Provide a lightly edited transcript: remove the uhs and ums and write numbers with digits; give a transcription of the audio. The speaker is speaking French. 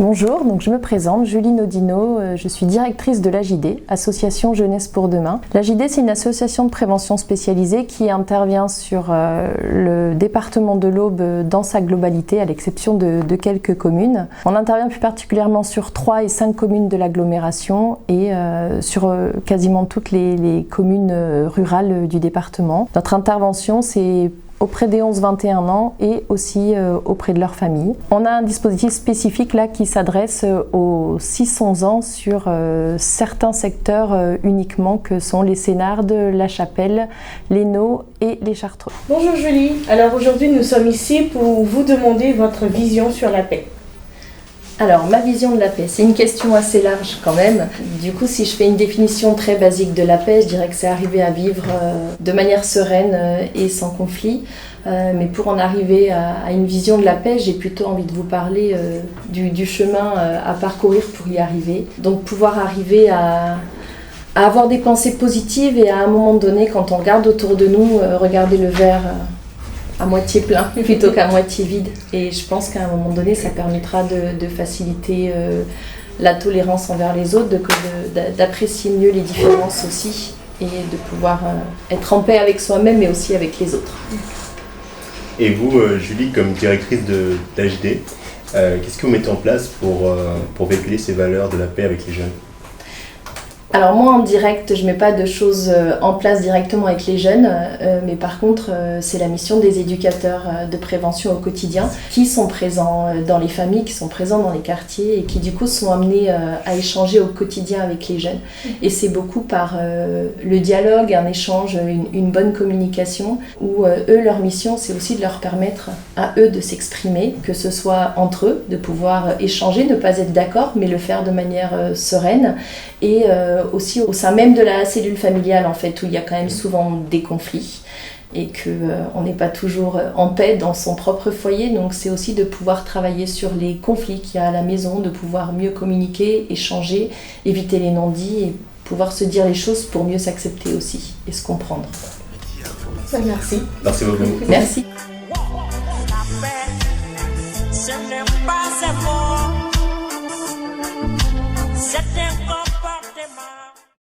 Bonjour, donc je me présente, Julie Nodino, je suis directrice de l'AJD, Association Jeunesse pour Demain. L'AJD, c'est une association de prévention spécialisée qui intervient sur le département de l'Aube dans sa globalité, à l'exception de quelques communes. On intervient plus particulièrement sur 3 et 5 communes de l'agglomération et sur quasiment toutes les communes rurales du département. Notre intervention, c'est auprès des 11-21 ans et aussi auprès de leur famille. On a un dispositif spécifique là qui s'adresse aux 6-11 ans sur certains secteurs uniquement que sont les Sénardes, la Chapelle, l'Hainaut et les Chartreux. Bonjour Julie, alors aujourd'hui nous sommes ici pour vous demander votre vision sur la paix. Alors, ma vision de la paix, c'est une question assez large quand même. Du coup, si je fais une définition très basique de la paix, je dirais que c'est arriver à vivre de manière sereine et sans conflit. Mais pour en arriver à une vision de la paix, j'ai plutôt envie de vous parler du chemin à parcourir pour y arriver. Donc, pouvoir arriver à avoir des pensées positives et à un moment donné, quand on regarde autour de nous, regarder le verre à moitié plein plutôt qu'à moitié vide. Et je pense qu'à un moment donné, ça permettra de faciliter la tolérance envers les autres, d'apprécier mieux les différences aussi et de pouvoir être en paix avec soi-même mais aussi avec les autres. Et vous, Julie, comme directrice de l'AJD, qu'est-ce que vous mettez en place pour véhiculer ces valeurs de la paix avec les jeunes ? Alors moi en direct, je ne mets pas de choses en place directement avec les jeunes, mais par contre c'est la mission des éducateurs de prévention au quotidien qui sont présents dans les familles, qui sont présents dans les quartiers et qui du coup sont amenés à échanger au quotidien avec les jeunes. Et c'est beaucoup par le dialogue, un échange, une bonne communication où eux, leur mission c'est aussi de leur permettre à eux de s'exprimer, que ce soit entre eux, de pouvoir échanger, ne pas être d'accord, mais le faire de manière sereine et aussi au sein même de la cellule familiale en fait, où il y a quand même souvent des conflits et qu'on n'est pas toujours en paix dans son propre foyer. Donc c'est aussi de pouvoir travailler sur les conflits qu'il y a à la maison, de pouvoir mieux communiquer, échanger, éviter les non-dits et pouvoir se dire les choses pour mieux s'accepter aussi et se comprendre. Merci. Merci beaucoup. Merci. Ce n'est pas un mot, c'est un